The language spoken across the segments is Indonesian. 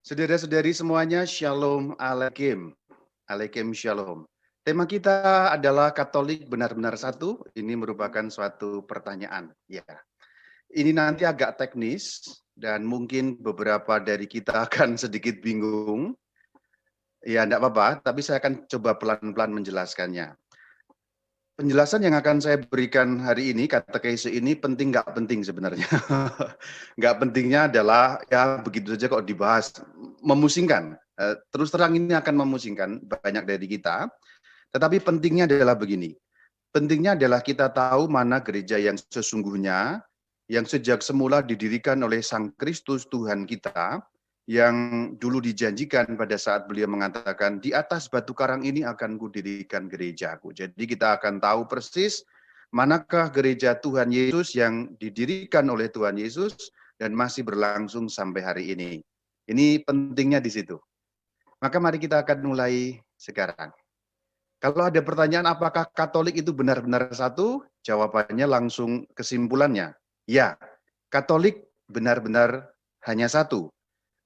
Saudara-saudari semuanya, Shalom Aleichem. Aleichem Shalom. Tema kita adalah Katolik benar-benar satu. Ini merupakan suatu pertanyaan. Ya, ini nanti agak teknis dan mungkin beberapa dari kita akan sedikit bingung. Ya, enggak apa-apa, tapi saya akan coba pelan-pelan menjelaskannya. Penjelasan yang akan saya berikan hari ini, katekese ini penting nggak penting sebenarnya. Nggak pentingnya adalah ya begitu saja kok dibahas, memusingkan. Terus terang ini akan memusingkan banyak dari kita, tetapi pentingnya adalah begini. Pentingnya adalah kita tahu mana gereja yang sesungguhnya, yang sejak semula didirikan oleh Sang Kristus Tuhan kita, yang dulu dijanjikan pada saat beliau mengatakan, di atas batu karang ini akan kudirikan gerejaku. Jadi kita akan tahu persis manakah gereja Tuhan Yesus yang didirikan oleh Tuhan Yesus dan masih berlangsung sampai hari ini. Ini pentingnya di situ. Maka mari kita akan mulai sekarang. Kalau ada pertanyaan apakah Katolik itu benar-benar satu? Jawabannya langsung kesimpulannya. Ya, Katolik benar-benar hanya satu,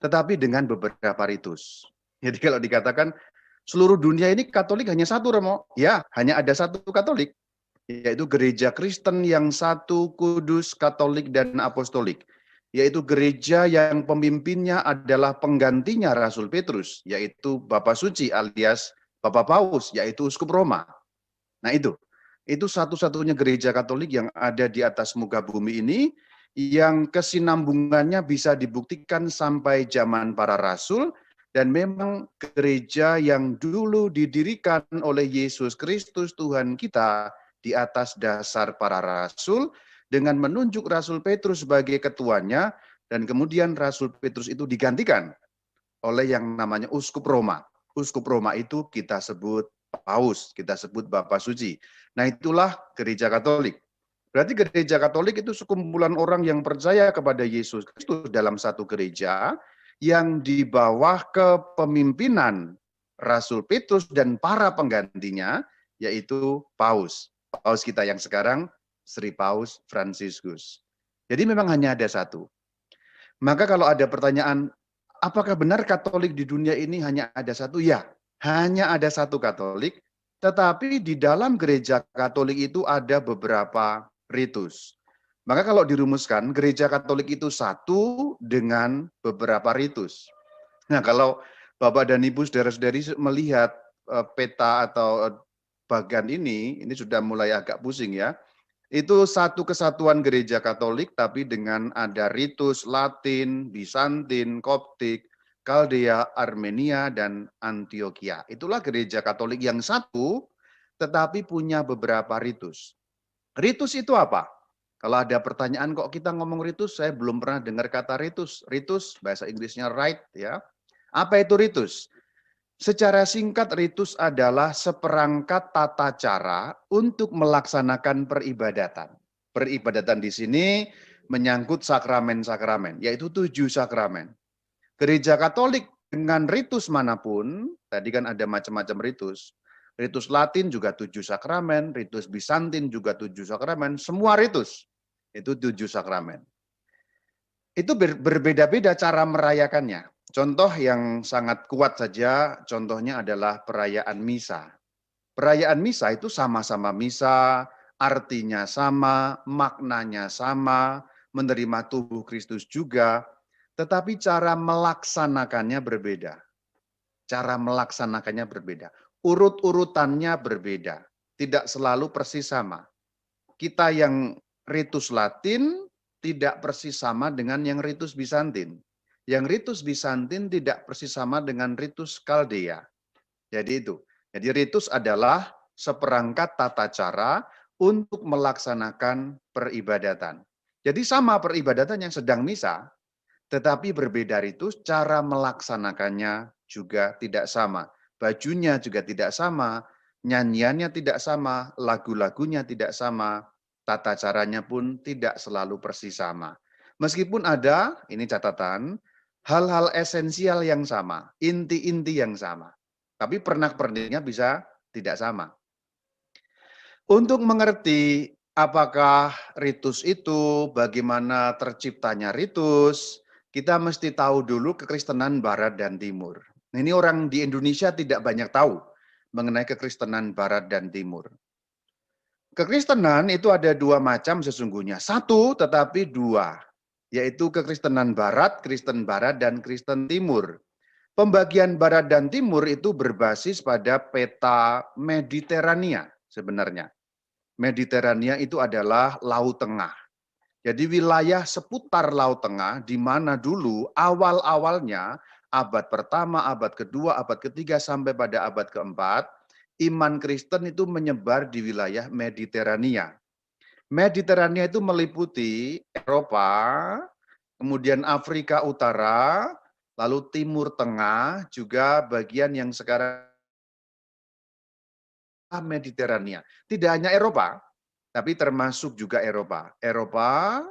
tetapi dengan beberapa ritus. Jadi kalau dikatakan seluruh dunia ini Katolik hanya satu, Romo. Ya, hanya ada satu Katolik, yaitu gereja Kristen yang satu, kudus, Katolik, dan apostolik. Yaitu gereja yang pemimpinnya adalah penggantinya Rasul Petrus, yaitu Bapak Suci alias Bapak Paus, yaitu Uskup Roma. Nah itu satu-satunya gereja Katolik yang ada di atas muka bumi ini, yang kesinambungannya bisa dibuktikan sampai zaman para rasul, dan memang gereja yang dulu didirikan oleh Yesus Kristus Tuhan kita di atas dasar para rasul, dengan menunjuk Rasul Petrus sebagai ketuanya, dan kemudian Rasul Petrus itu digantikan oleh yang namanya Uskup Roma. Uskup Roma itu kita sebut Paus, kita sebut Bapak Suci. Nah itulah gereja Katolik. Berarti gereja Katolik itu sekumpulan orang yang percaya kepada Yesus Kristus dalam satu gereja yang di bawah kepemimpinan Rasul Petrus dan para penggantinya, yaitu Paus. Paus kita yang sekarang, Sri Paus Fransiskus. Jadi memang hanya ada satu. Maka kalau ada pertanyaan, apakah benar Katolik di dunia ini hanya ada satu? Ya, hanya ada satu Katolik, tetapi di dalam gereja Katolik itu ada beberapa ritus. Maka kalau dirumuskan, gereja Katolik itu satu dengan beberapa ritus. Nah, kalau Bapak dan Ibu saudara-saudari melihat peta atau bagan ini sudah mulai agak pusing ya. Itu satu kesatuan gereja Katolik, tapi dengan ada ritus Latin, Bizantin, Koptik, Kaldea, Armenia, dan Antioquia. Itulah gereja Katolik yang satu, tetapi punya beberapa ritus. Ritus itu apa? Kalau ada pertanyaan kok kita ngomong ritus, saya belum pernah dengar kata ritus. Ritus, bahasa Inggrisnya rite ya. Apa itu ritus? Secara singkat, ritus adalah seperangkat tata cara untuk melaksanakan peribadatan. Peribadatan di sini menyangkut sakramen-sakramen, yaitu 7 sakramen. Gereja Katolik dengan ritus manapun, tadi kan ada macam-macam ritus. Ritus Latin juga 7 sakramen, ritus Bizantin juga 7 sakramen, semua ritus itu 7 sakramen. Itu berbeda-beda cara merayakannya. Contoh yang sangat kuat saja, contohnya adalah perayaan misa. Perayaan misa itu sama-sama misa, artinya sama, maknanya sama, menerima tubuh Kristus juga, tetapi cara melaksanakannya berbeda. Cara melaksanakannya berbeda. Urut-urutannya berbeda. Tidak selalu persis sama. Kita yang ritus Latin tidak persis sama dengan yang ritus Bizantin. Yang ritus Bizantin tidak persis sama dengan ritus Kaldea. Jadi itu. Jadi ritus adalah seperangkat tata cara untuk melaksanakan peribadatan. Jadi sama peribadatan yang sedang misa, tetapi berbeda ritus, cara melaksanakannya juga tidak sama. Bajunya juga tidak sama, nyanyiannya tidak sama, lagu-lagunya tidak sama, tata caranya pun tidak selalu persis sama. Meskipun ada, ini catatan, hal-hal esensial yang sama, inti-inti yang sama. Tapi pernak-perniknya bisa tidak sama. Untuk mengerti apakah ritus itu, bagaimana terciptanya ritus, kita mesti tahu dulu kekristenan Barat dan Timur. Ini orang di Indonesia tidak banyak tahu mengenai kekristenan Barat dan Timur. Kekristenan itu ada dua macam sesungguhnya. Satu tetapi dua, yaitu kekristenan Barat, Kristen Barat, dan Kristen Timur. Pembagian Barat dan Timur itu berbasis pada peta Mediterania sebenarnya. Mediterania itu adalah Laut Tengah. Jadi wilayah seputar Laut Tengah di mana dulu awal-awalnya abad pertama, abad kedua, abad ketiga sampai pada abad keempat, iman Kristen itu menyebar di wilayah Mediterania. Mediterania itu meliputi Eropa, kemudian Afrika Utara, lalu Timur Tengah, juga bagian yang sekarang Mediterania. Tidak hanya Eropa, tapi termasuk juga Eropa. Eropa,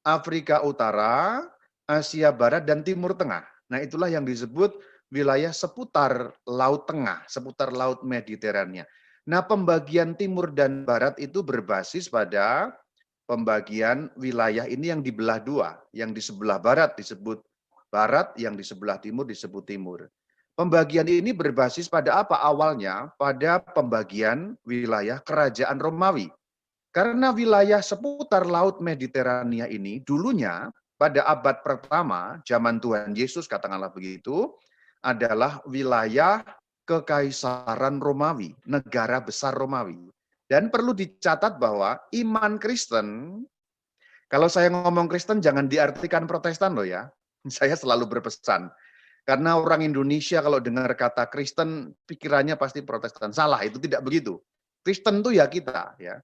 Afrika Utara, Asia Barat, dan Timur Tengah. Nah, itulah yang disebut wilayah seputar Laut Tengah, seputar Laut Mediterania. Nah, pembagian Timur dan Barat itu berbasis pada pembagian wilayah ini yang dibelah dua. Yang di sebelah Barat disebut Barat, yang di sebelah Timur disebut Timur. Pembagian ini berbasis pada apa awalnya? Pada pembagian wilayah kerajaan Romawi. Karena wilayah seputar Laut Mediterania ini dulunya pada abad pertama, zaman Tuhan Yesus katakanlah begitu, adalah wilayah kekaisaran Romawi, negara besar Romawi. Dan perlu dicatat bahwa iman Kristen, kalau saya ngomong Kristen jangan diartikan Protestan loh ya. Saya selalu berpesan. Karena orang Indonesia kalau dengar kata Kristen, pikirannya pasti Protestan. Salah, itu tidak begitu. Kristen itu ya kita, ya.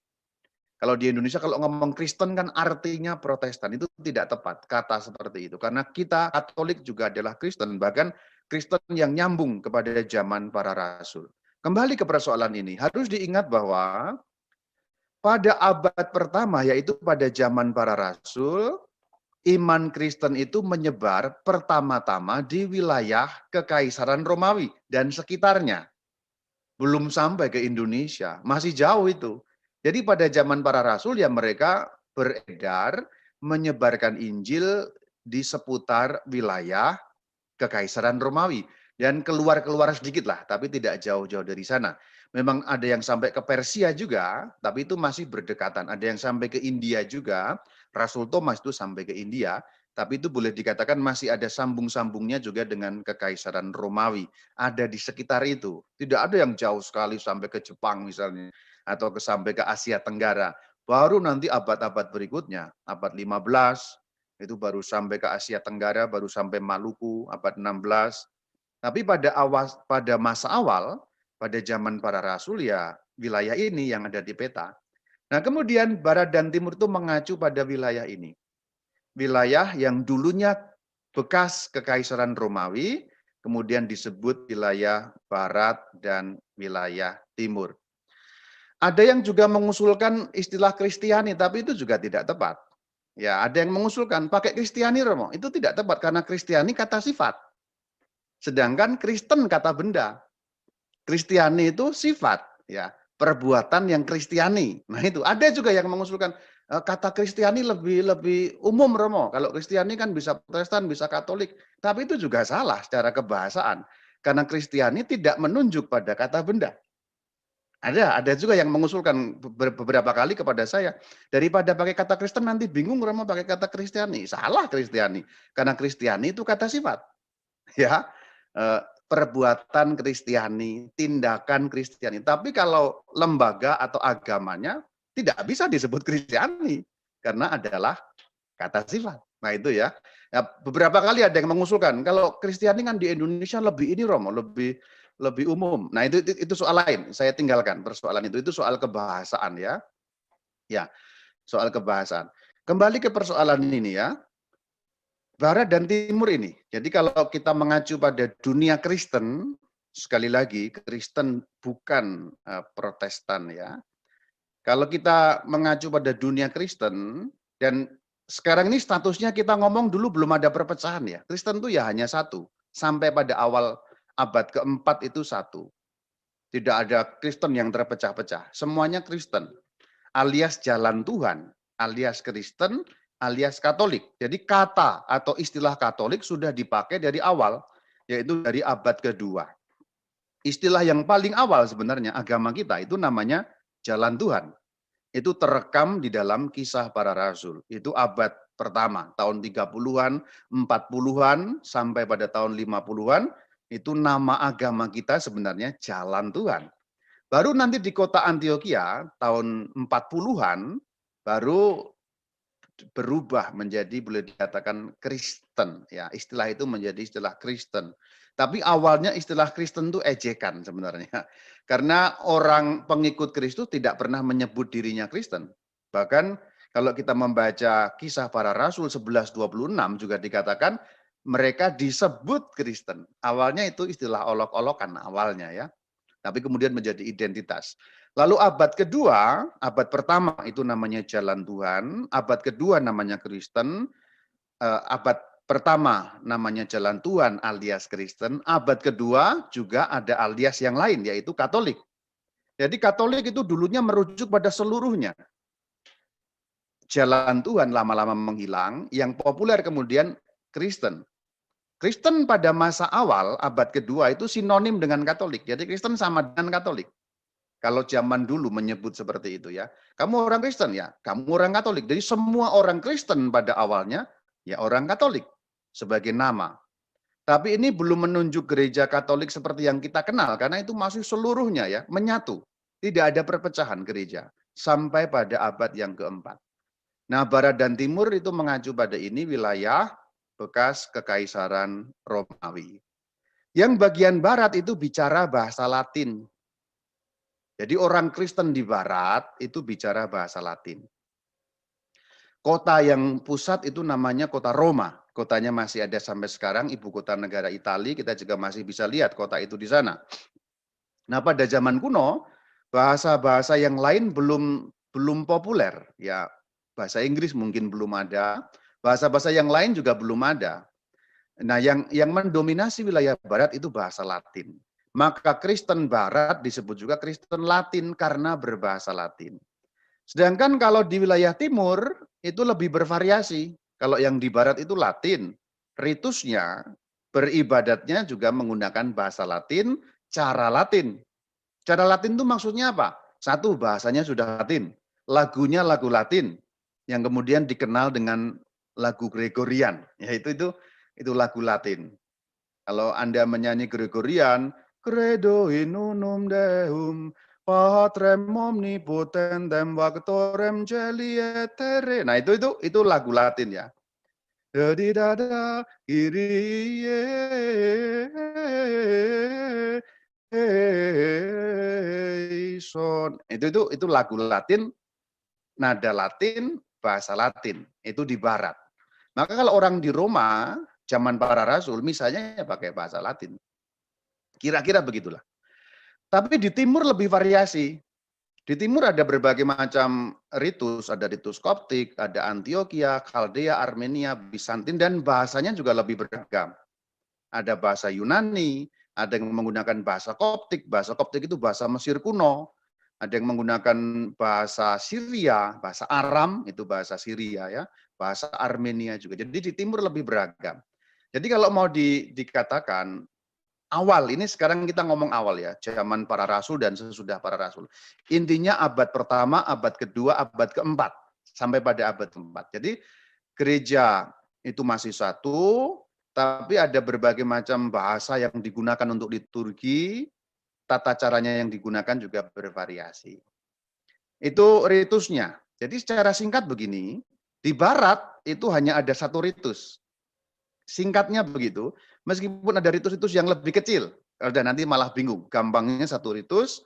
Kalau di Indonesia kalau ngomong Kristen kan artinya Protestan, itu tidak tepat kata seperti itu. Karena kita Katolik juga adalah Kristen, bahkan Kristen yang nyambung kepada zaman para rasul. Kembali ke persoalan ini, harus diingat bahwa pada abad pertama, yaitu pada zaman para rasul, iman Kristen itu menyebar pertama-tama di wilayah Kekaisaran Romawi dan sekitarnya. Belum sampai ke Indonesia, masih jauh itu. Jadi pada zaman para rasul ya mereka beredar menyebarkan Injil di seputar wilayah Kekaisaran Romawi dan keluar-keluar sedikit lah, tapi tidak jauh-jauh dari sana. Memang ada yang sampai ke Persia juga, tapi itu masih berdekatan. Ada yang sampai ke India juga, Rasul Thomas itu sampai ke India, tapi itu boleh dikatakan masih ada sambung-sambungnya juga dengan Kekaisaran Romawi. Ada di sekitar itu. Tidak ada yang jauh sekali sampai ke Jepang misalnya, atau sampai ke Asia Tenggara. Baru nanti abad-abad berikutnya, abad 15, itu baru sampai ke Asia Tenggara, baru sampai Maluku, abad 16. Tapi pada masa awal, pada zaman para rasul ya wilayah ini yang ada di peta. Nah kemudian Barat dan Timur itu mengacu pada wilayah ini. Wilayah yang dulunya bekas Kekaisaran Romawi, kemudian disebut wilayah Barat dan wilayah Timur. Ada yang juga mengusulkan istilah Kristiani, tapi itu juga tidak tepat. Ya, ada yang mengusulkan pakai Kristiani Romo, itu tidak tepat karena Kristiani kata sifat. Sedangkan Kristen kata benda. Kristiani itu sifat, ya, perbuatan yang Kristiani. Nah, itu ada juga yang mengusulkan kata Kristiani lebih umum Romo. Kalau Kristiani kan bisa Protestan, bisa Katolik, tapi itu juga salah secara kebahasaan. Karena Kristiani tidak menunjuk pada kata benda. Ada juga yang mengusulkan beberapa kali kepada saya, daripada pakai kata Kristen nanti bingung Romo pakai kata Kristiani. Salah Kristiani, karena Kristiani itu kata sifat. Ya, perbuatan Kristiani, tindakan Kristiani. Tapi kalau lembaga atau agamanya tidak bisa disebut Kristiani, karena adalah kata sifat. Nah itu ya. Beberapa kali ada yang mengusulkan, kalau Kristiani kan di Indonesia lebih ini Romo, lebih umum. Nah itu soal lain. Saya tinggalkan persoalan itu soal kebahasaan ya. Ya, soal kebahasaan. Kembali ke persoalan ini ya. Barat dan Timur ini. Jadi kalau kita mengacu pada dunia Kristen, sekali lagi Kristen bukan Protestan ya. Kalau kita mengacu pada dunia Kristen dan sekarang ini statusnya kita ngomong dulu belum ada perpecahan ya. Kristen itu ya hanya satu. Sampai pada awal abad keempat itu satu. Tidak ada Kristen yang terpecah-pecah. Semuanya Kristen. Alias jalan Tuhan. Alias Kristen. alias Katolik. Jadi kata atau istilah Katolik sudah dipakai dari awal, yaitu dari abad kedua. Istilah yang paling awal sebenarnya agama kita itu namanya Jalan Tuhan. Itu terekam di dalam Kisah Para Rasul. Itu abad pertama, tahun 30-an, 40-an, sampai pada tahun 50-an, itu nama agama kita sebenarnya Jalan Tuhan. Baru nanti di kota Antioquia, tahun 40-an, baru berubah menjadi boleh dikatakan Kristen. Ya, istilah itu menjadi istilah Kristen. Tapi awalnya istilah Kristen itu ejekan sebenarnya. Karena orang pengikut Kristus tidak pernah menyebut dirinya Kristen. Bahkan kalau kita membaca Kisah Para Rasul 11:26 juga dikatakan mereka disebut Kristen. Awalnya itu istilah olok-olokan awalnya ya. Tapi kemudian menjadi identitas. Lalu abad kedua, abad pertama itu namanya Jalan Tuhan, abad kedua namanya Kristen, abad pertama namanya Jalan Tuhan alias Kristen, abad kedua juga ada alias yang lain yaitu Katolik. Jadi Katolik itu dulunya merujuk pada seluruhnya. Jalan Tuhan lama-lama menghilang, yang populer kemudian Kristen. Kristen pada masa awal abad kedua itu sinonim dengan Katolik. Jadi Kristen sama dengan Katolik. Kalau zaman dulu menyebut seperti itu ya. Kamu orang Kristen ya, kamu orang Katolik. Jadi semua orang Kristen pada awalnya ya orang Katolik sebagai nama. Tapi ini belum menunjuk gereja Katolik seperti yang kita kenal karena itu masih seluruhnya ya menyatu. Tidak ada perpecahan gereja sampai pada abad yang keempat. Nah, barat dan timur itu mengacu pada ini wilayah bekas kekaisaran Romawi. Yang bagian barat itu bicara bahasa Latin. Jadi orang Kristen di barat itu bicara bahasa Latin. Kota yang pusat itu namanya kota Roma. Kotanya masih ada sampai sekarang, ibu kota negara Italia, kita juga masih bisa lihat kota itu di sana. Nah, pada zaman kuno, bahasa-bahasa yang lain belum populer. Ya, bahasa Inggris mungkin belum ada, bahasa-bahasa yang lain juga belum ada. Nah, yang mendominasi wilayah barat itu bahasa Latin. Maka Kristen Barat disebut juga Kristen Latin karena berbahasa Latin. Sedangkan kalau di wilayah timur itu lebih bervariasi. Kalau yang di barat itu Latin, ritusnya, beribadatnya juga menggunakan bahasa Latin, cara Latin. Cara Latin itu maksudnya apa? Satu, bahasanya sudah Latin. Lagunya lagu Latin yang kemudian dikenal dengan lagu Gregorian. Ya itu lagu Latin. Kalau Anda menyanyi Gregorian, Credo in unum Deum, Patrem omnipotentem Vactorem Celi et terre. Nah, itu lagu Latin ya. Dada Kyrie eleison. Itu lagu Latin, nada Latin, bahasa Latin. Itu di barat. Maka kalau orang di Roma zaman para rasul misalnya ya pakai bahasa Latin. Kira-kira begitulah. Tapi di timur lebih variasi. Di timur ada berbagai macam ritus, ada ritus Koptik, ada Antioquia, Kaldea, Armenia, Bizantin, dan bahasanya juga lebih beragam. Ada bahasa Yunani, ada yang menggunakan bahasa Koptik itu bahasa Mesir kuno, ada yang menggunakan bahasa Syria, bahasa Aram, itu bahasa Syria ya, bahasa Armenia juga. Jadi di timur lebih beragam. Jadi kalau mau dikatakan, awal, ini sekarang kita ngomong awal ya, zaman para rasul dan sesudah para rasul. Intinya abad pertama, abad kedua, abad keempat, sampai pada abad keempat. Jadi gereja itu masih satu, tapi ada berbagai macam bahasa yang digunakan untuk liturgi, tata caranya yang digunakan juga bervariasi. Itu ritusnya. Jadi secara singkat begini, di barat itu hanya ada satu ritus. Singkatnya begitu, meskipun ada ritus-ritus yang lebih kecil, dan nanti malah bingung. Gampangnya satu ritus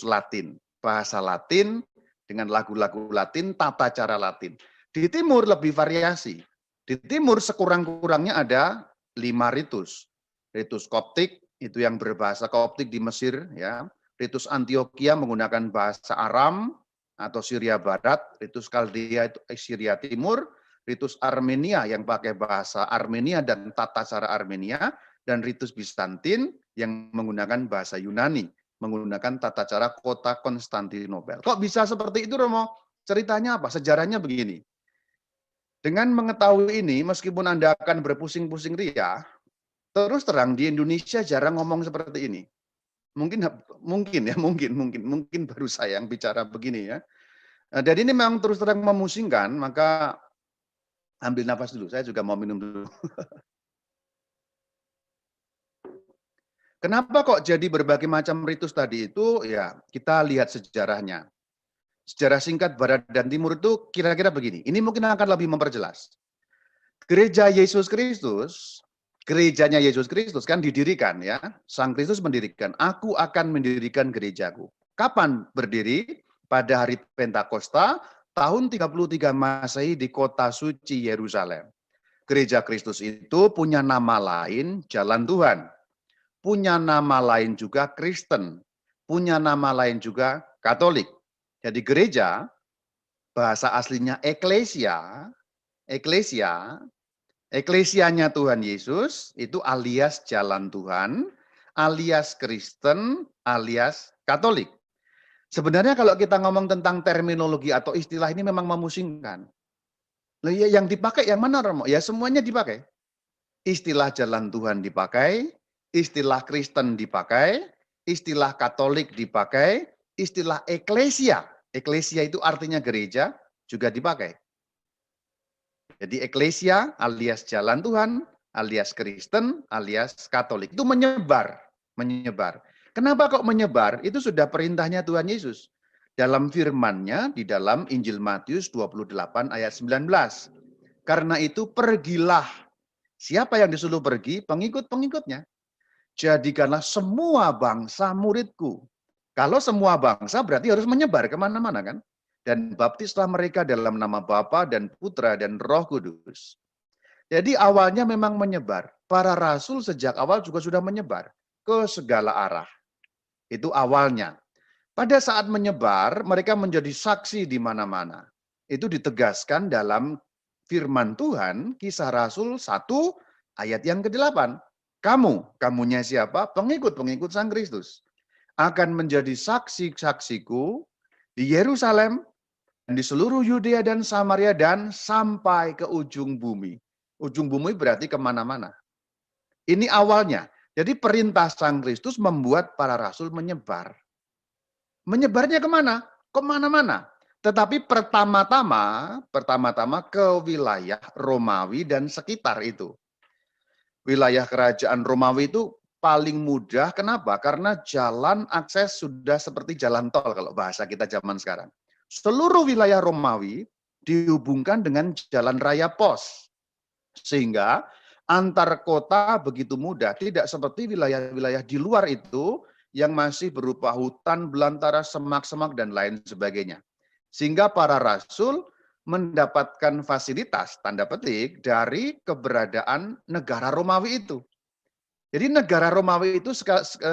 Latin, bahasa Latin dengan lagu-lagu Latin, tata cara Latin. Di timur lebih variasi. Di timur sekurang-kurangnya ada 5 ritus. Ritus Koptik itu yang berbahasa Koptik di Mesir, ya. Ritus Antioquia menggunakan bahasa Aram atau Syria Barat, ritus Kaldea itu Syria Timur, ritus Armenia yang pakai bahasa Armenia dan tata cara Armenia, dan ritus Bizantin yang menggunakan bahasa Yunani, menggunakan tata cara kota Konstantinopel. Kok bisa seperti itu, Romo? Ceritanya apa? Sejarahnya begini. Dengan mengetahui ini, meskipun Anda akan berpusing-pusing ria, terus terang di Indonesia jarang ngomong seperti ini. Mungkin baru saya yang bicara begini ya. Dan ini memang terus terang memusingkan, maka ambil nafas dulu, saya juga mau minum dulu. Kenapa kok jadi berbagai macam ritus tadi itu? Ya, kita lihat sejarahnya. Sejarah singkat Barat dan Timur itu kira-kira begini. Ini mungkin akan lebih memperjelas. Gereja Yesus Kristus, gerejanya Yesus Kristus kan didirikan ya. Sang Kristus mendirikan, aku akan mendirikan gerejaku. Kapan berdiri? Pada hari Pentakosta, tahun 33 Masehi di kota suci Yerusalem. Gereja Kristus itu punya nama lain, Jalan Tuhan. Punya nama lain juga Kristen. Punya nama lain juga Katolik. Jadi gereja, bahasa aslinya eklesia, eklesianya Tuhan Yesus, itu alias Jalan Tuhan, alias Kristen, alias Katolik. Sebenarnya kalau kita ngomong tentang terminologi atau istilah ini memang memusingkan. Loh ya, yang dipakai yang mana Romo? Ya semuanya dipakai. Istilah Jalan Tuhan dipakai, istilah Kristen dipakai, istilah Katolik dipakai, istilah eklesia. Eklesia itu artinya gereja juga dipakai. Jadi eklesia alias Jalan Tuhan, alias Kristen, alias Katolik. Itu menyebar. Kenapa kok menyebar? Itu sudah perintahnya Tuhan Yesus. Dalam firman-Nya di dalam Injil Matius 28 ayat 19. Karena itu pergilah. Siapa yang disuruh pergi? Pengikut-pengikutnya. Jadikanlah semua bangsa muridku. Kalau semua bangsa berarti harus menyebar kemana-mana kan? Dan baptislah mereka dalam nama Bapa dan Putra dan Roh Kudus. Jadi awalnya memang menyebar. Para rasul sejak awal juga sudah menyebar ke segala arah. Itu awalnya. Pada saat menyebar, mereka menjadi saksi di mana-mana. Itu ditegaskan dalam firman Tuhan, Kisah Rasul 1 ayat yang ke-8. Kamunya siapa? Pengikut-pengikut Sang Kristus. Akan menjadi saksi-saksiku di Yerusalem, di seluruh Yudea dan Samaria, dan sampai ke ujung bumi. Ujung bumi berarti kemana-mana. Ini awalnya. Jadi perintah Sang Kristus membuat para rasul menyebar. Menyebarnya kemana? Kemana-mana. Tetapi pertama-tama ke wilayah Romawi dan sekitar itu. Wilayah kerajaan Romawi itu paling mudah. Kenapa? Karena jalan akses sudah seperti jalan tol kalau bahasa kita zaman sekarang. Seluruh wilayah Romawi dihubungkan dengan jalan raya pos. Sehingga antar kota begitu mudah. Tidak seperti wilayah-wilayah di luar itu yang masih berupa hutan, belantara, semak-semak, dan lain sebagainya. Sehingga para rasul mendapatkan fasilitas, tanda petik, dari keberadaan negara Romawi itu. Jadi negara Romawi itu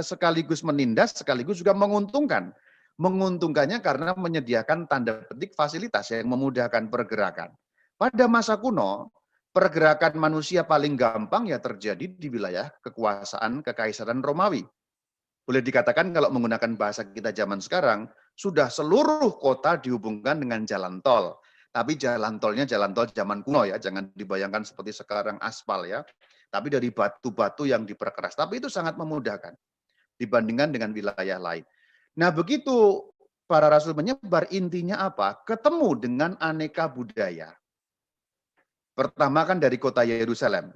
sekaligus menindas, sekaligus juga menguntungkan. Menguntungkannya karena menyediakan tanda petik fasilitas yang memudahkan pergerakan. Pada masa kuno, pergerakan manusia paling gampang ya terjadi di wilayah kekuasaan Kekaisaran Romawi. Boleh dikatakan kalau menggunakan bahasa kita zaman sekarang, sudah seluruh kota dihubungkan dengan jalan tol. Tapi jalan tolnya jalan tol zaman kuno ya, jangan dibayangkan seperti sekarang aspal ya. Tapi dari batu-batu yang diperkeras. Tapi itu sangat memudahkan dibandingkan dengan wilayah lain. Nah begitu para rasul menyebar, intinya apa? Ketemu dengan aneka budaya. Pertama kan dari kota Yerusalem.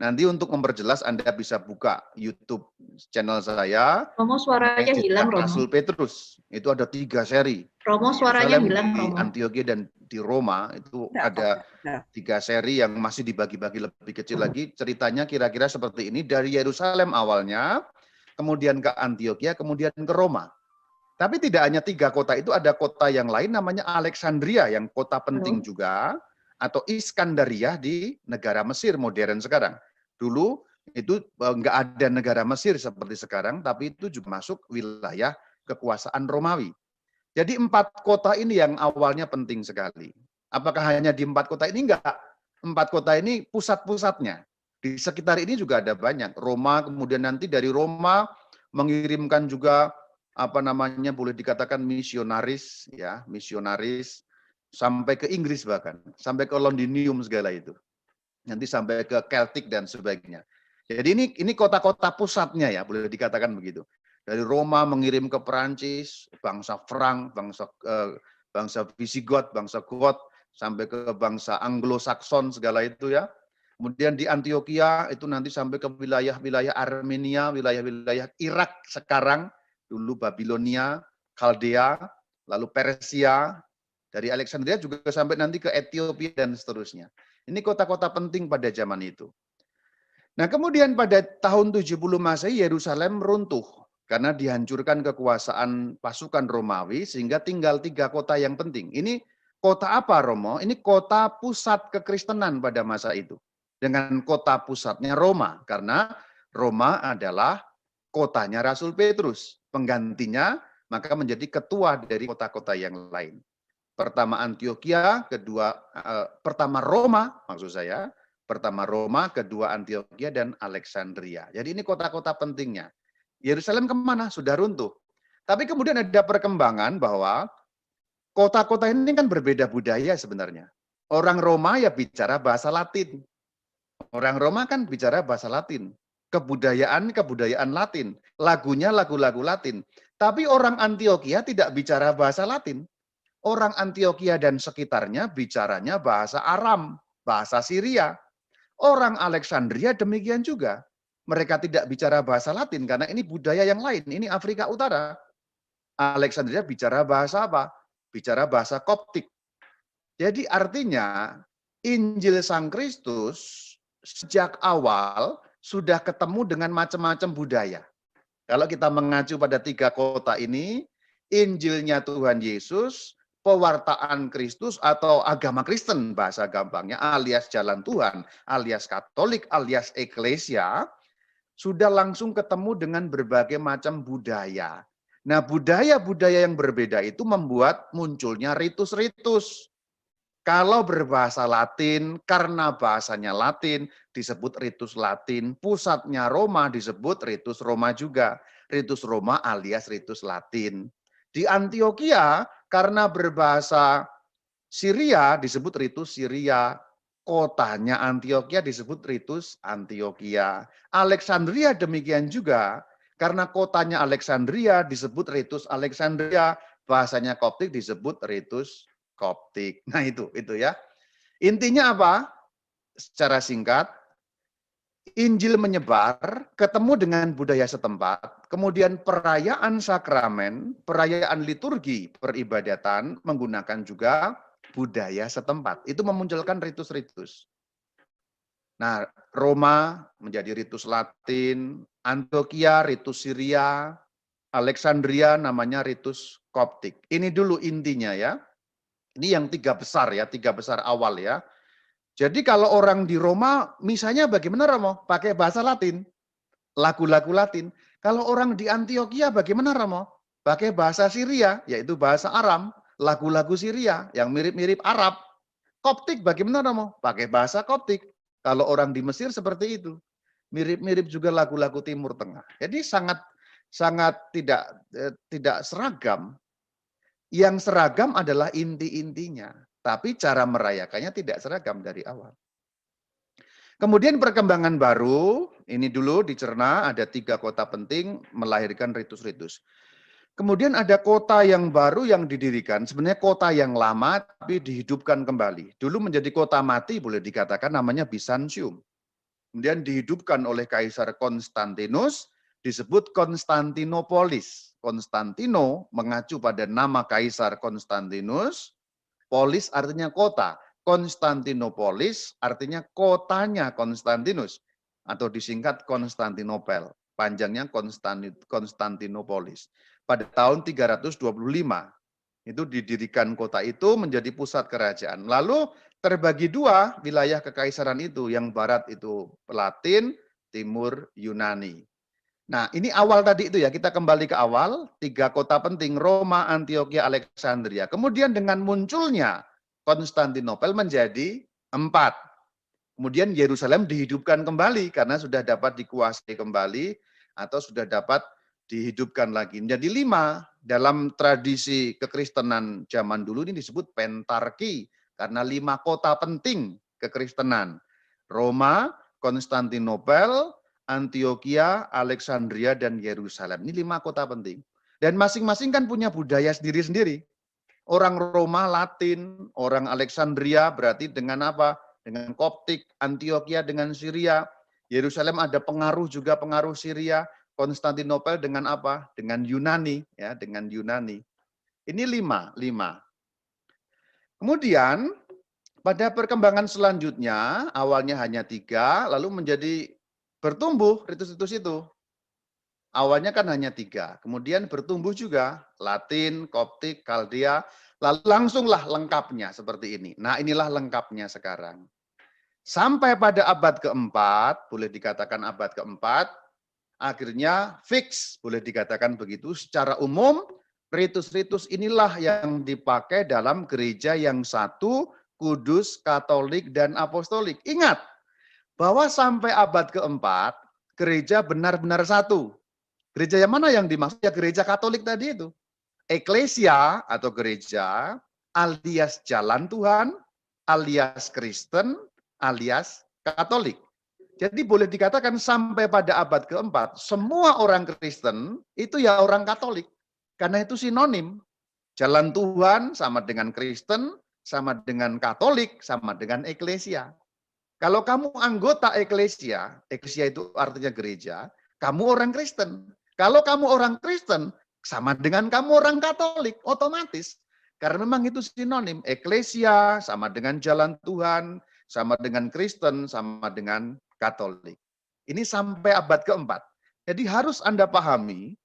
Nanti untuk memperjelas Anda bisa buka YouTube channel saya. Romo suaranya hilang, Romo. Rasul Petrus. Itu ada 3 seri. Romo suaranya hilang, di Romo. Antioquia dan di Roma itu ada 3 seri yang masih dibagi-bagi lebih kecil lagi. Ceritanya kira-kira seperti ini. Dari Yerusalem awalnya, kemudian ke Antioquia, kemudian ke Roma. Tapi tidak hanya 3 kota itu, ada kota yang lain namanya Alexandria, yang kota penting juga, atau Iskandaria di negara Mesir modern sekarang. Dulu itu nggak ada negara Mesir seperti sekarang, tapi itu juga masuk wilayah kekuasaan Romawi. Jadi 4 kota ini yang awalnya penting sekali. Apakah hanya di 4 kota ini? Enggak. 4 kota ini pusat-pusatnya. Di sekitar ini juga ada banyak. Roma, kemudian nanti dari Roma mengirimkan juga boleh dikatakan misionaris ya, misionaris sampai ke Inggris bahkan, sampai ke Londinium segala itu. Nanti sampai ke Celtic dan sebagainya. Jadi ini kota-kota pusatnya ya, boleh dikatakan begitu. Dari Roma mengirim ke Perancis, bangsa Frank, bangsa Visigoth, bangsa Goth, sampai ke bangsa Anglo-Sakson segala itu ya. Kemudian di Antioquia itu nanti sampai ke wilayah-wilayah Armenia, wilayah-wilayah Irak sekarang, dulu Babilonia, Kaldea, lalu Persia, dari Alexandria juga sampai nanti ke Ethiopia dan seterusnya. Ini kota-kota penting pada zaman itu. Nah, kemudian pada tahun 70 Masehi Yerusalem runtuh karena dihancurkan kekuasaan pasukan Romawi sehingga tinggal 3 kota yang penting. Ini kota apa, Romo? Ini kota pusat kekristenan pada masa itu. Dengan kota pusatnya Roma, karena Roma adalah kotanya Rasul Petrus. Penggantinya maka menjadi ketua dari kota-kota yang lain. Pertama Antioquia, pertama Roma, maksud saya, pertama Roma, kedua Antioquia dan Alexandria. Jadi ini kota-kota pentingnya. Yerusalem kemana? Sudah runtuh. Tapi kemudian ada perkembangan bahwa kota-kota ini kan berbeda budaya sebenarnya. Orang Roma ya bicara bahasa Latin. Orang Roma kan bicara bahasa Latin. Kebudayaan Latin. Lagunya lagu-lagu Latin. Tapi orang Antioquia tidak bicara bahasa Latin. Orang Antioquia dan sekitarnya bicaranya bahasa Aram, bahasa Syria. Orang Alexandria demikian juga. Mereka tidak bicara bahasa Latin karena ini budaya yang lain. Ini Afrika Utara. Alexandria bicara bahasa apa? Bicara bahasa Koptik. Jadi artinya Injil Sang Kristus sejak awal sudah ketemu dengan macam-macam budaya. Kalau kita mengacu pada 3 kota ini, Injilnya Tuhan Yesus, pewartaan Kristus atau agama Kristen bahasa gampangnya alias jalan Tuhan, alias Katolik, alias Eklesia sudah langsung ketemu dengan berbagai macam budaya. Nah, budaya-budaya yang berbeda itu membuat munculnya ritus-ritus. Kalau berbahasa Latin, karena bahasanya Latin, disebut ritus Latin. Pusatnya Roma disebut ritus Roma juga. Ritus Roma alias ritus Latin. Di Antioquia, karena berbahasa Syria disebut ritus Syria. Kotanya Antioquia disebut ritus Antioquia. Alexandria demikian juga. Karena kotanya Alexandria disebut ritus Alexandria. Bahasanya Koptik disebut ritus Koptik. Nah itu ya. Intinya apa? Secara singkat, Injil menyebar, ketemu dengan budaya setempat, kemudian perayaan sakramen, perayaan liturgi, peribadatan menggunakan juga budaya setempat. Itu memunculkan ritus-ritus. Nah, Roma menjadi ritus Latin, Antioquia ritus Syria, Alexandria namanya ritus Koptik. Ini dulu intinya ya. Ini yang 3 besar ya, 3 besar awal ya. Jadi kalau orang di Roma, misalnya bagaimana Romo? Pakai bahasa Latin, lagu-lagu Latin. Kalau orang di Antioquia bagaimana Romo? Pakai bahasa Syria, yaitu bahasa Aram, lagu-lagu Syria yang mirip-mirip Arab. Koptik bagaimana Romo? Pakai bahasa Koptik. Kalau orang di Mesir seperti itu. Mirip-mirip juga lagu-lagu Timur Tengah. Jadi sangat tidak seragam. Yang seragam adalah inti-intinya. Tapi cara merayakannya tidak seragam dari awal. Kemudian perkembangan baru, ini dulu dicerna ada 3 kota penting melahirkan ritus-ritus. Kemudian ada kota yang baru yang didirikan, sebenarnya kota yang lama tapi dihidupkan kembali. Dulu menjadi kota mati boleh dikatakan namanya Bizantium. Kemudian dihidupkan oleh Kaisar Konstantinus, disebut Konstantinopolis. Konstantino mengacu pada nama Kaisar Konstantinus. Polis artinya kota. Konstantinopolis artinya kotanya Konstantinus. Atau disingkat Konstantinopel. Panjangnya Konstantinopolis. Pada tahun 325. Itu didirikan kota itu menjadi pusat kerajaan. Lalu terbagi 2 wilayah kekaisaran itu. Yang barat itu Latin, timur Yunani. Nah, ini awal tadi itu ya, kita kembali ke awal, 3 kota penting, Roma, Antioquia, Alexandria. Kemudian dengan munculnya Konstantinopel menjadi 4. Kemudian Yerusalem dihidupkan kembali karena sudah dapat dikuasai kembali atau sudah dapat dihidupkan lagi. Jadi 5 dalam tradisi kekristenan zaman dulu ini disebut pentarki karena 5 kota penting kekristenan. Roma, Konstantinopel, Antioquia, Alexandria, dan Yerusalem. Ini 5 kota penting. Dan masing-masing kan punya budaya sendiri-sendiri. Orang Roma Latin, orang Alexandria berarti dengan apa? Dengan Koptik, Antioquia dengan Syria, Yerusalem ada pengaruh juga pengaruh Syria, Konstantinopel dengan apa? Dengan Yunani, ya, dengan Yunani. Ini 5. Kemudian pada perkembangan selanjutnya, awalnya hanya 3, lalu menjadi bertumbuh ritus-ritus itu. Awalnya kan hanya 3, kemudian bertumbuh juga Latin, Koptik, Kaldea, lalu langsunglah lengkapnya seperti ini. Nah, inilah lengkapnya sekarang. Sampai pada abad keempat, boleh dikatakan abad keempat, akhirnya fix, boleh dikatakan begitu, secara umum ritus-ritus inilah yang dipakai dalam gereja yang satu, kudus, katolik, dan apostolik. Ingat, bahwa sampai abad keempat, gereja benar-benar satu. Gereja yang mana yang dimaksud? Ya gereja Katolik tadi itu. Eklesia atau gereja, alias jalan Tuhan, alias Kristen, alias Katolik. Jadi boleh dikatakan sampai pada abad keempat, semua orang Kristen itu ya orang Katolik. Karena itu sinonim. Jalan Tuhan sama dengan Kristen, sama dengan Katolik, sama dengan eklesia. Kalau kamu anggota eklesia, eklesia itu artinya gereja, kamu orang Kristen. Kalau kamu orang Kristen, sama dengan kamu orang Katolik, otomatis. Karena memang itu sinonim. Eklesia sama dengan jalan Tuhan, sama dengan Kristen, sama dengan Katolik. Ini sampai abad keempat. Jadi harus Anda pahami,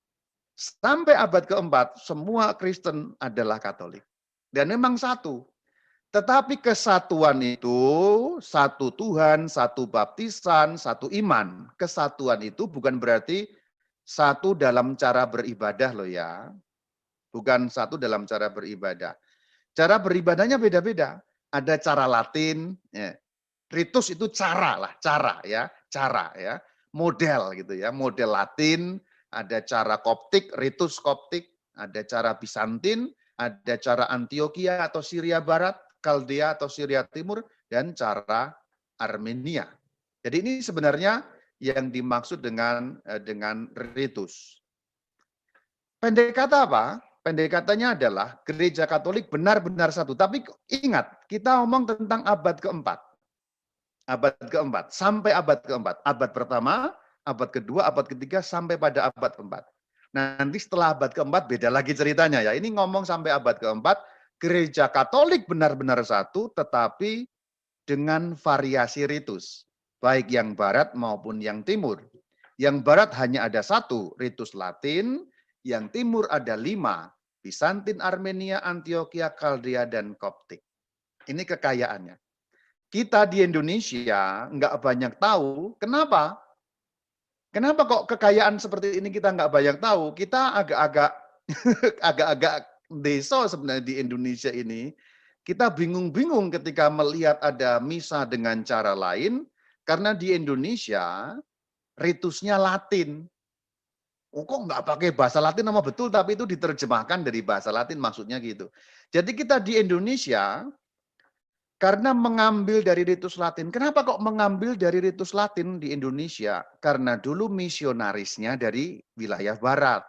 sampai abad keempat, semua Kristen adalah Katolik. Dan memang satu. Tetapi kesatuan itu, satu Tuhan, satu baptisan, satu iman. Kesatuan itu bukan berarti satu dalam cara beribadah loh ya. Bukan satu dalam cara beribadah. Cara beribadahnya beda-beda. Ada cara Latin, ya. Ritus itu cara lah, cara ya. Model gitu ya, model Latin, ada cara Koptik, ritus Koptik, ada cara Bizantin, ada cara Antioquia atau Syria Barat, Kaldea atau Syria Timur, dan cara Armenia. Jadi ini sebenarnya yang dimaksud dengan ritus. Pendek kata apa? Pendek katanya adalah gereja Katolik benar-benar satu. Tapi ingat, kita ngomong tentang abad keempat. Abad keempat, sampai abad keempat. Abad pertama, abad kedua, abad ketiga, sampai pada abad keempat. Nanti setelah abad keempat beda lagi ceritanya ya. Ini ngomong sampai abad keempat, gereja Katolik benar-benar satu, tetapi dengan variasi ritus. Baik yang barat maupun yang timur. Yang barat hanya ada 1, ritus Latin. Yang timur ada 5, Bizantin, Armenia, Antioquia, Kaldea, dan Koptik. Ini kekayaannya. Kita di Indonesia nggak banyak tahu. Kenapa? Kenapa kok kekayaan seperti ini kita nggak banyak tahu? Kita agak-agak deso sebenarnya di Indonesia ini. Kita bingung-bingung ketika melihat ada misa dengan cara lain, karena di Indonesia ritusnya Latin. Oh, kok nggak pakai bahasa Latin nama betul, tapi itu diterjemahkan dari bahasa Latin, maksudnya gitu. Jadi kita di Indonesia, karena mengambil dari ritus Latin. Kenapa kok mengambil dari ritus Latin di Indonesia? Karena dulu misionarisnya dari wilayah barat.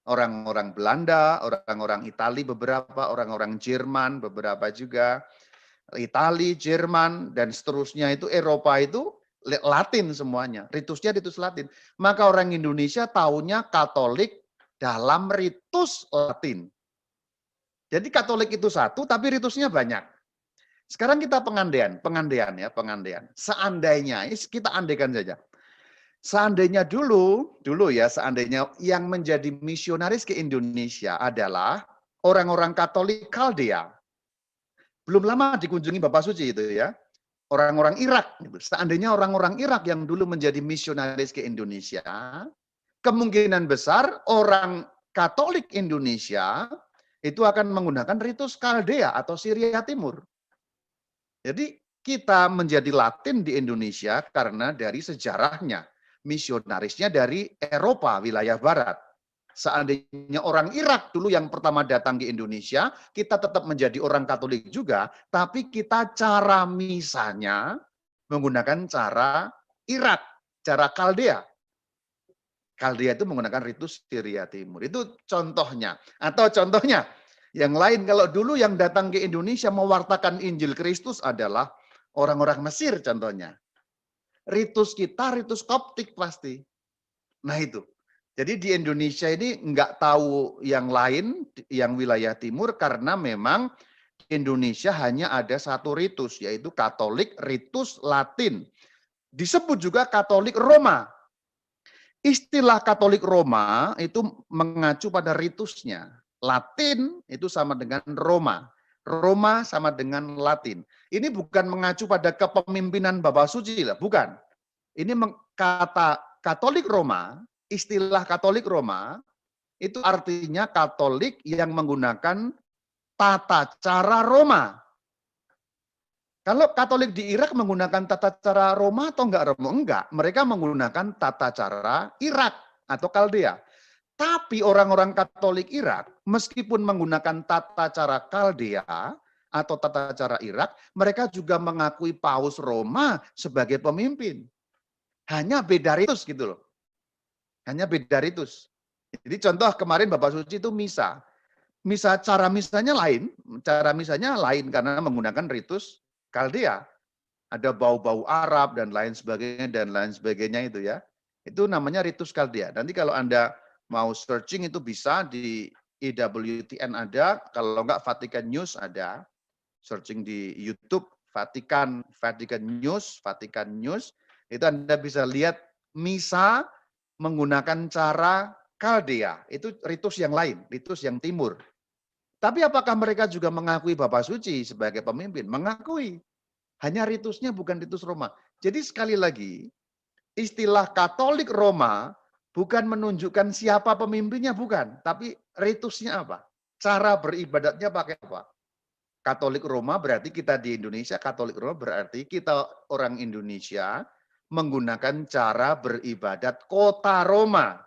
Orang-orang Belanda, orang-orang Itali beberapa, orang-orang Jerman beberapa juga, Itali, Jerman, dan seterusnya itu Eropa itu Latin semuanya. Ritusnya ritus Latin. Maka orang Indonesia taunya Katolik dalam ritus Latin. Jadi Katolik itu satu, tapi ritusnya banyak. Sekarang kita pengandaian. Seandainya, kita andaikan saja. Seandainya dulu ya, seandainya yang menjadi misionaris ke Indonesia adalah orang-orang Katolik Kaldea. Belum lama dikunjungi Bapak Suci itu ya. Orang-orang Irak. Seandainya orang-orang Irak yang dulu menjadi misionaris ke Indonesia, kemungkinan besar orang Katolik Indonesia itu akan menggunakan ritus Kaldea atau Syria Timur. Jadi kita menjadi Latin di Indonesia karena dari sejarahnya. misionarisnya dari Eropa, wilayah barat. Seandainya orang Irak dulu yang pertama datang ke Indonesia, kita tetap menjadi orang Katolik juga, tapi kita cara misanya menggunakan cara Irak, cara Kaldea. Kaldea itu menggunakan ritus Syria Timur. Itu contohnya. Atau contohnya, yang lain kalau dulu yang datang ke Indonesia mewartakan Injil Kristus adalah orang-orang Mesir contohnya. Ritus kita, ritus Koptik pasti. Nah itu. Jadi di Indonesia ini nggak tahu yang lain, yang wilayah timur, karena memang Indonesia hanya ada satu ritus, yaitu Katolik ritus Latin. Disebut juga Katolik Roma. Istilah Katolik Roma itu mengacu pada ritusnya. Latin itu sama dengan Roma. Roma sama dengan Latin. Ini bukan mengacu pada kepemimpinan Bapak Suci, bukan. Ini kata Katolik Roma, istilah Katolik Roma, itu artinya Katolik yang menggunakan tata cara Roma. Kalau Katolik di Irak menggunakan tata cara Roma atau enggak Roma? Enggak, mereka menggunakan tata cara Irak atau Kaldea. Tapi orang-orang Katolik Irak, meskipun menggunakan tata cara Kaldea atau tata cara Irak, mereka juga mengakui Paus Roma sebagai pemimpin. Hanya beda ritus gitu loh. Hanya beda ritus. Jadi contoh kemarin Bapak Suci itu misa. Misa cara misanya lain karena menggunakan ritus Kaldea. Ada bau-bau Arab dan lain sebagainya itu ya. Itu namanya ritus Kaldea. Nanti kalau Anda mau searching itu bisa di EWTN ada, kalau enggak Vatican News ada. Searching di YouTube Vatican News, itu Anda bisa lihat misa menggunakan cara Kaldea. Itu ritus yang lain, ritus yang timur. Tapi apakah mereka juga mengakui Bapak Suci sebagai pemimpin? Mengakui. Hanya ritusnya bukan ritus Roma. Jadi sekali lagi, istilah Katolik Roma bukan menunjukkan siapa pemimpinnya, bukan. Tapi ritusnya apa? Cara beribadatnya pakai apa? Katolik Roma berarti kita di Indonesia, Katolik Roma berarti kita orang Indonesia menggunakan cara beribadat kota Roma,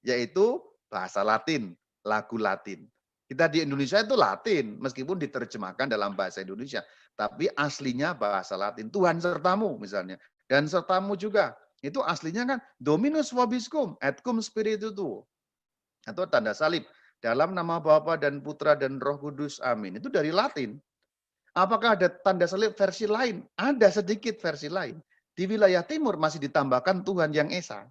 yaitu bahasa Latin, lagu Latin. Kita di Indonesia itu Latin, meskipun diterjemahkan dalam bahasa Indonesia, tapi aslinya bahasa Latin. Tuhan sertamu misalnya, dan sertamu juga. Itu aslinya kan Dominus vobiscum, et cum spiritu tuo. Atau tanda salib. Dalam nama Bapa dan Putra dan Roh Kudus, amin. Itu dari Latin. Apakah ada tanda salib versi lain? Ada sedikit versi lain. Di wilayah timur masih ditambahkan Tuhan yang Esa.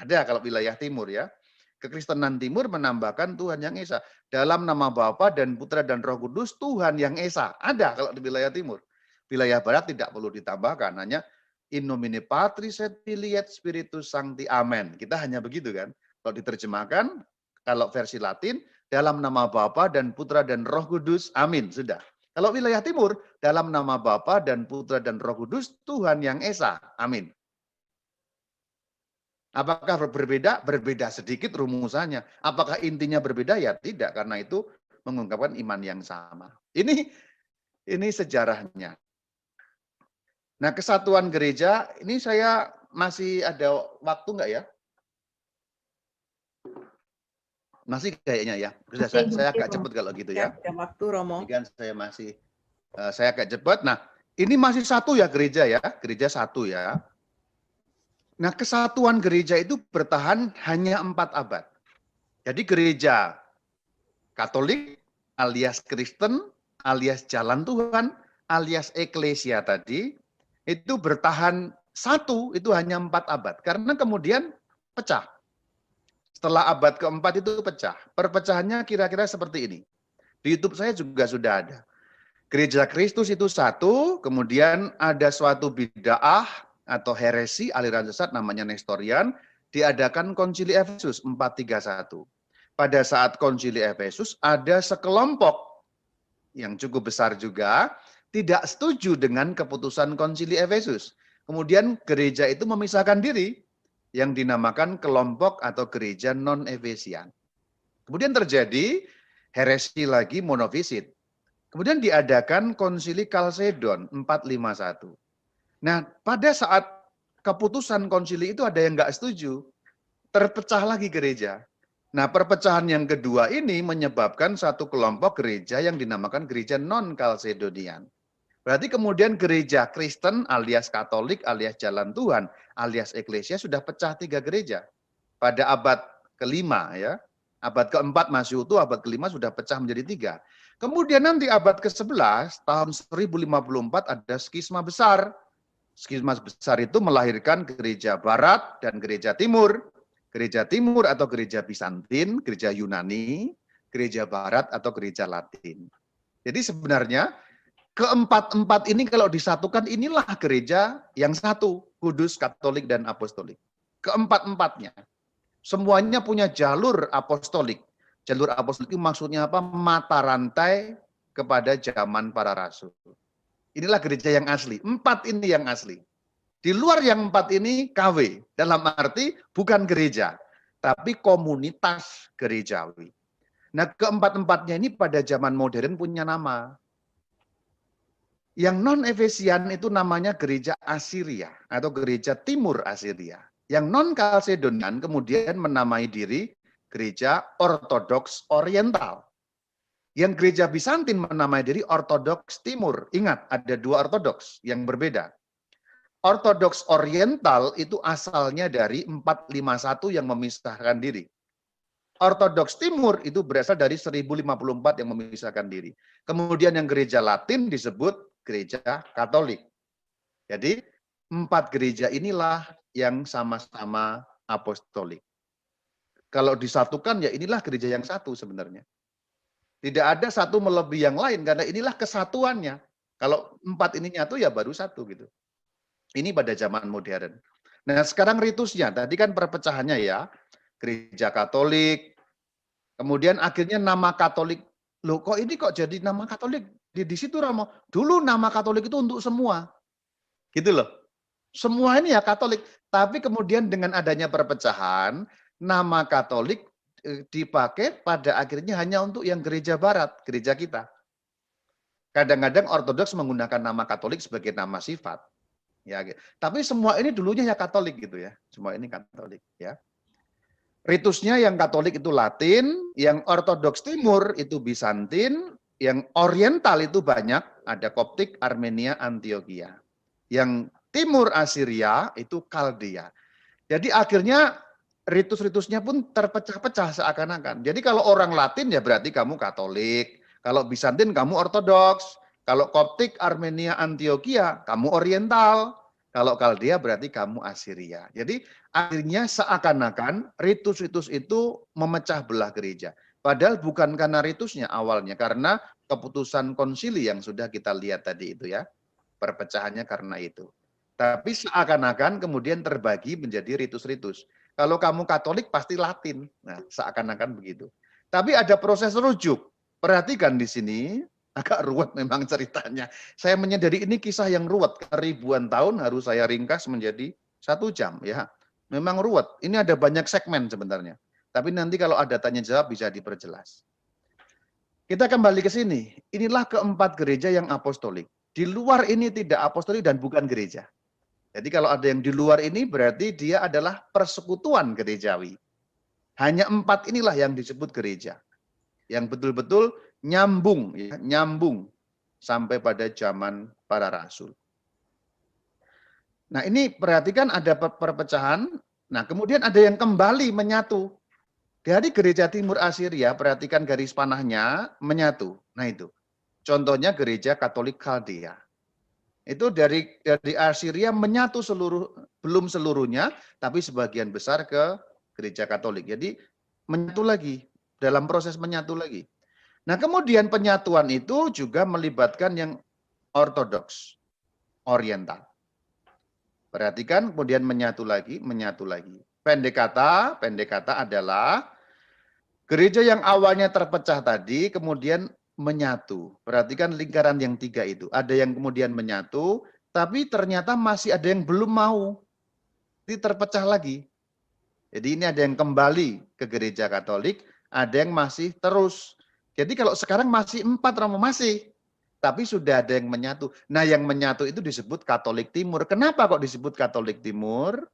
Ada kalau wilayah timur ya. Kekristenan timur menambahkan Tuhan yang Esa. Dalam nama Bapa dan Putra dan Roh Kudus, Tuhan yang Esa. Ada kalau di wilayah timur. Wilayah barat tidak perlu ditambahkan. Hanya in nomine Patris et Filii et Spiritus Sancti, amen. Kita hanya begitu kan. Kalau diterjemahkan, kalau versi Latin, dalam nama Bapa dan Putra dan Roh Kudus, amin. Sudah. Kalau wilayah timur, dalam nama Bapa dan Putra dan Roh Kudus, Tuhan yang Esa, amin. Apakah berbeda? Berbeda sedikit rumusannya. Apakah intinya berbeda? Ya tidak, karena itu mengungkapkan iman yang sama. Ini sejarahnya. Nah, kesatuan gereja, ini saya masih ada waktu enggak ya? Masih kayaknya ya. Saya agak cepat kalau gitu ya. Ada waktu, Romo. Kan saya agak cepat. Nah, ini masih satu ya gereja ya. Gereja satu ya. Nah, kesatuan gereja itu bertahan hanya 4 abad. Jadi gereja Katolik alias Kristen alias Jalan Tuhan alias Eklesia tadi itu bertahan satu itu hanya 4 abad. Karena kemudian pecah. Setelah abad keempat itu pecah. Perpecahannya kira-kira seperti ini. Di YouTube saya juga sudah ada. Gereja Kristus itu satu, kemudian ada suatu bid'ah atau heresi, aliran sesat namanya Nestorian, diadakan Konsili Efesus 431. Pada saat Konsili Efesus ada sekelompok yang cukup besar juga tidak setuju dengan keputusan Konsili Efesus. Kemudian gereja itu memisahkan diri yang dinamakan kelompok atau gereja non-Efesian. Kemudian terjadi heresi lagi monofisit. Kemudian diadakan Konsili Kalsedon 451. Nah, pada saat keputusan konsili itu ada yang nggak setuju. Terpecah lagi gereja. Nah, perpecahan yang kedua ini menyebabkan satu kelompok gereja yang dinamakan gereja non-Kalsedonian. Berarti kemudian gereja Kristen alias Katolik alias Jalan Tuhan alias Eklesia sudah pecah 3 gereja. Pada abad kelima ya, abad keempat masih utuh, abad kelima sudah pecah menjadi 3. Kemudian nanti abad ke-11 tahun 1054 ada skisma besar. Skisma besar itu melahirkan gereja Barat dan gereja Timur. Gereja Timur atau gereja Bizantin, gereja Yunani, gereja Barat atau gereja Latin. Jadi sebenarnya keempat-empat ini kalau disatukan inilah gereja yang satu, Kudus, Katolik, dan Apostolik. Keempat-empatnya. Semuanya punya jalur apostolik. Jalur apostolik itu maksudnya apa? Mata rantai kepada zaman para rasul. Inilah gereja yang asli. 4 ini yang asli. Di luar yang 4 ini KW. Dalam arti bukan gereja, tapi komunitas gerejawi. Nah, keempat-empatnya ini pada zaman modern punya nama. Yang non-Efesian itu namanya gereja Asiria atau gereja Timur Asiria. Yang non-Kalsedonian kemudian menamai diri gereja Ortodoks Oriental. Yang gereja Bizantin menamai diri Ortodoks Timur. Ingat, ada 2 Ortodoks yang berbeda. Ortodoks Oriental itu asalnya dari 451 yang memisahkan diri. Ortodoks Timur itu berasal dari 1054 yang memisahkan diri. Kemudian yang gereja Latin disebut gereja Katolik. Jadi 4 gereja inilah yang sama-sama apostolik. Kalau disatukan ya inilah gereja yang satu sebenarnya. Tidak ada satu melebihi yang lain karena inilah kesatuannya. Kalau 4 ini nyatu ya baru satu gitu. Ini pada zaman modern. Nah sekarang ritusnya, tadi kan perpecahannya ya. Gereja Katolik, kemudian akhirnya nama Katolik. Loh kok ini kok jadi nama Katolik? Di situ Romo, dulu nama Katolik itu untuk semua. Gitu loh. Semua ini ya Katolik. Tapi kemudian dengan adanya perpecahan, nama Katolik dipakai pada akhirnya hanya untuk yang gereja barat, gereja kita. Kadang-kadang Ortodoks menggunakan nama Katolik sebagai nama sifat. Ya, tapi semua ini dulunya ya Katolik gitu ya. Semua ini Katolik ya. Ritusnya yang Katolik itu Latin, yang Ortodoks Timur itu Bizantin, yang Oriental itu banyak, ada Koptik, Armenia, Antioquia. Yang Timur Asiria itu Kaldea. Jadi akhirnya ritus-ritusnya pun terpecah-pecah seakan-akan. Jadi kalau orang Latin ya berarti kamu Katolik, kalau Bizantin kamu Ortodoks, kalau Koptik, Armenia, Antioquia kamu Oriental, kalau Kaldea berarti kamu Asiria. Jadi akhirnya seakan-akan ritus-ritus itu memecah belah gereja. Padahal bukan karena ritusnya awalnya, karena keputusan konsili yang sudah kita lihat tadi itu ya. Perpecahannya karena itu. Tapi seakan-akan kemudian terbagi menjadi ritus-ritus. Kalau kamu Katolik pasti Latin. Nah, seakan-akan begitu. Tapi ada proses rujuk. Perhatikan di sini, agak ruwet memang ceritanya. Saya menyadari ini kisah yang ruwet. Ribuan tahun harus saya ringkas menjadi 1 jam. Ya, memang ruwet. Ini ada banyak segmen sebenarnya. Tapi nanti kalau ada tanya jawab bisa diperjelas. Kita kembali ke sini. Inilah keempat gereja yang apostolik. Di luar ini tidak apostolik dan bukan gereja. Jadi kalau ada yang di luar ini berarti dia adalah persekutuan gerejawi. Hanya 4 inilah yang disebut gereja. Yang betul-betul nyambung, ya, nyambung sampai pada zaman para rasul. Nah ini perhatikan ada perpecahan. Nah kemudian ada yang kembali menyatu. Dari gereja Timur Asiria, perhatikan garis panahnya, menyatu. Nah itu, contohnya gereja Katolik Kaldea. Itu dari Asiria menyatu belum seluruhnya, tapi sebagian besar ke gereja Katolik. Jadi menyatu lagi, dalam proses menyatu lagi. Nah kemudian penyatuan itu juga melibatkan yang Ortodoks, Oriental. Perhatikan kemudian menyatu lagi, menyatu lagi. Pendek kata adalah gereja yang awalnya terpecah tadi kemudian menyatu. Perhatikan lingkaran yang 3 itu. Ada yang kemudian menyatu, tapi ternyata masih ada yang belum mau. Jadi terpecah lagi. Jadi ini ada yang kembali ke gereja Katolik, ada yang masih terus. Jadi kalau sekarang masih 4 Romo masih. tapi sudah ada yang menyatu. Nah, yang menyatu itu disebut Katolik Timur. Kenapa kok disebut Katolik Timur?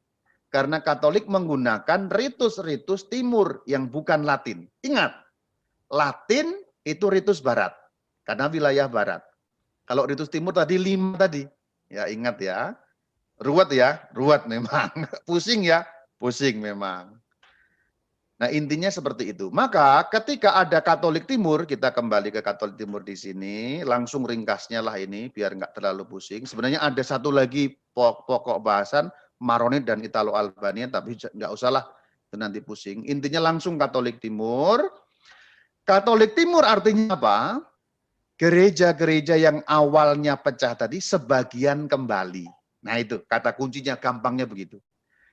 Karena Katolik menggunakan ritus-ritus Timur yang bukan Latin. Ingat, Latin itu ritus Barat, karena wilayah Barat. Kalau ritus Timur tadi 5 tadi, ya ingat ya. Ruwet memang. Pusing ya, pusing memang. Nah, intinya seperti itu. Maka ketika ada Katolik Timur, kita kembali ke Katolik Timur di sini, langsung ringkasnya lah ini, biar nggak terlalu pusing. Sebenarnya ada satu lagi pokok bahasan, Maronit dan Italo Albania, tapi nggak usah lah, itu nanti pusing. Intinya langsung Katolik Timur. Katolik Timur artinya apa? Gereja-gereja yang awalnya pecah tadi, sebagian kembali. Nah itu, kata kuncinya gampangnya begitu.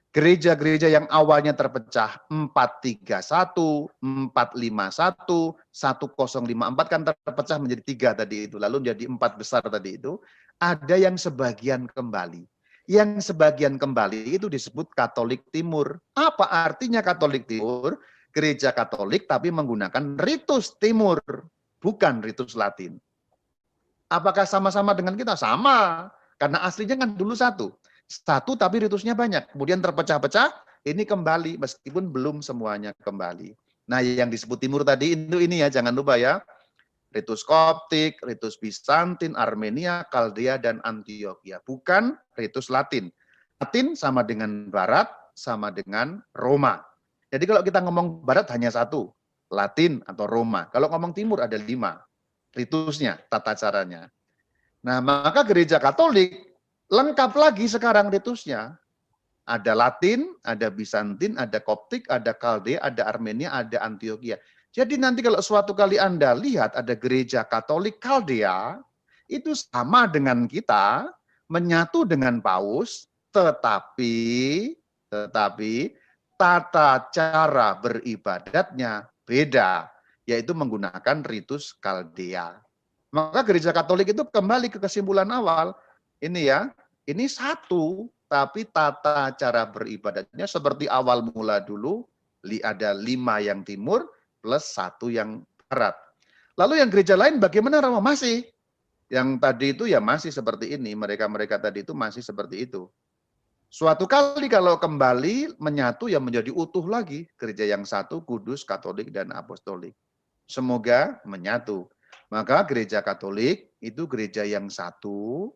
Gereja-gereja yang awalnya terpecah 431, 451, 1054 kan terpecah menjadi 3 tadi itu. Lalu menjadi 4 besar tadi itu. Ada yang sebagian kembali. Yang sebagian kembali itu disebut Katolik Timur. Apa artinya Katolik Timur? Gereja Katolik tapi menggunakan ritus Timur, bukan ritus Latin. Apakah sama-sama dengan kita? Sama. Karena aslinya kan dulu satu. Satu tapi ritusnya banyak. Kemudian terpecah-pecah, ini kembali meskipun belum semuanya kembali. Nah, yang disebut Timur tadi itu ini ya, jangan lupa ya. Ritus Koptik, ritus Bizantin, Armenia, Kaldea, dan Antioquia. Bukan ritus Latin. Latin sama dengan Barat, sama dengan Roma. Jadi kalau kita ngomong Barat hanya satu, Latin atau Roma. Kalau ngomong Timur ada 5 ritusnya, tata caranya. Nah, maka gereja Katolik lengkap lagi sekarang ritusnya. Ada Latin, ada Bizantin, ada Koptik, ada Kaldea, ada Armenia, ada Antioquia. Jadi nanti kalau suatu kali Anda lihat ada gereja Katolik Kaldea, itu sama dengan kita, menyatu dengan Paus, tetapi tata cara beribadatnya beda, yaitu menggunakan ritus Kaldea. Maka gereja Katolik itu kembali ke kesimpulan awal, ini ya, ini satu, tapi tata cara beribadatnya seperti awal mula dulu, ada 5 yang timur, plus 1 yang barat. Lalu yang gereja lain bagaimana Romo? Masih. Yang tadi itu ya masih seperti ini, mereka-mereka tadi itu masih seperti itu. Suatu kali kalau kembali menyatu ya menjadi utuh lagi, gereja yang satu, kudus, Katolik, dan Apostolik. Semoga menyatu. Maka gereja Katolik itu gereja yang satu,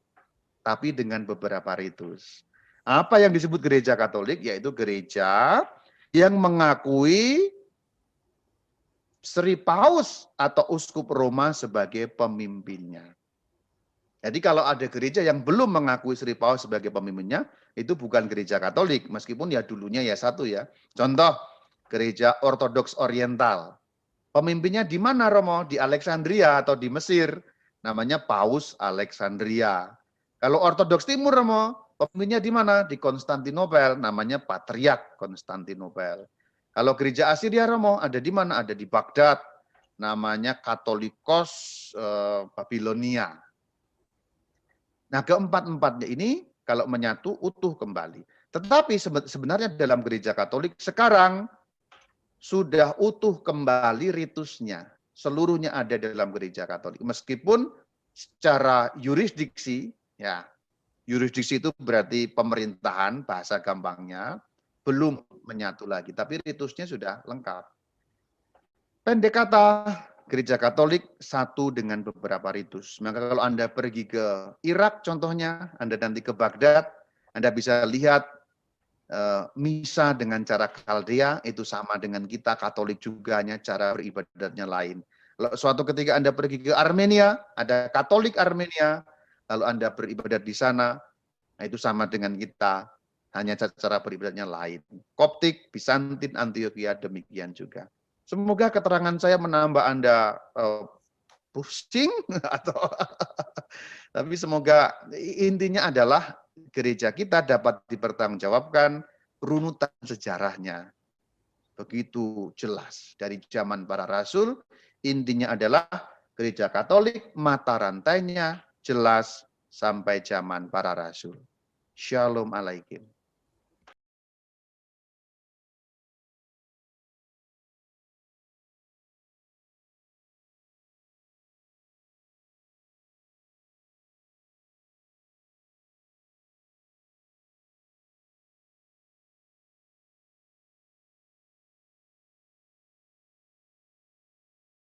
tapi dengan beberapa ritus. Apa yang disebut gereja Katolik? Yaitu gereja yang mengakui Sri Paus atau Uskup Roma sebagai pemimpinnya. Jadi kalau ada gereja yang belum mengakui Sri Paus sebagai pemimpinnya, itu bukan gereja Katolik, meskipun ya dulunya ya satu ya. Contoh, gereja Ortodoks Oriental. Pemimpinnya di mana Romo? Di Alexandria atau di Mesir. Namanya Paus Alexandria. Kalau Ortodoks Timur Romo, pemimpinnya di mana? Di Konstantinopel. Namanya Patriark Konstantinopel. Kalau gereja Asiria Romo, ada di mana? Ada di Baghdad. Namanya Katolikos Babilonia. Nah, keempat-empatnya ini kalau menyatu utuh kembali. Tetapi sebenarnya dalam gereja Katolik sekarang sudah utuh kembali ritusnya. Seluruhnya ada dalam gereja Katolik. Meskipun secara yurisdiksi, ya, yurisdiksi itu berarti pemerintahan, bahasa gampangnya, belum menyatu lagi. Tapi ritusnya sudah lengkap. Pendek kata, gereja Katolik satu dengan beberapa ritus. Maka kalau Anda pergi ke Irak contohnya, Anda nanti ke Baghdad, Anda bisa lihat misa dengan cara Kaldea itu sama dengan kita, Katolik juga, hanya cara beribadatnya lain. Lalu suatu ketika Anda pergi ke Armenia, ada Katolik Armenia, lalu Anda beribadat di sana, nah itu sama dengan kita, hanya cara beribadatnya lain. Koptik, Bizantin, Antioquia, demikian juga. Semoga keterangan saya menambah Anda pusing atau tapi semoga intinya adalah gereja kita dapat dipertanggungjawabkan runutan sejarahnya. Begitu jelas dari zaman para rasul, intinya adalah gereja Katolik, mata rantainya jelas sampai zaman para rasul. Shalom alaikum.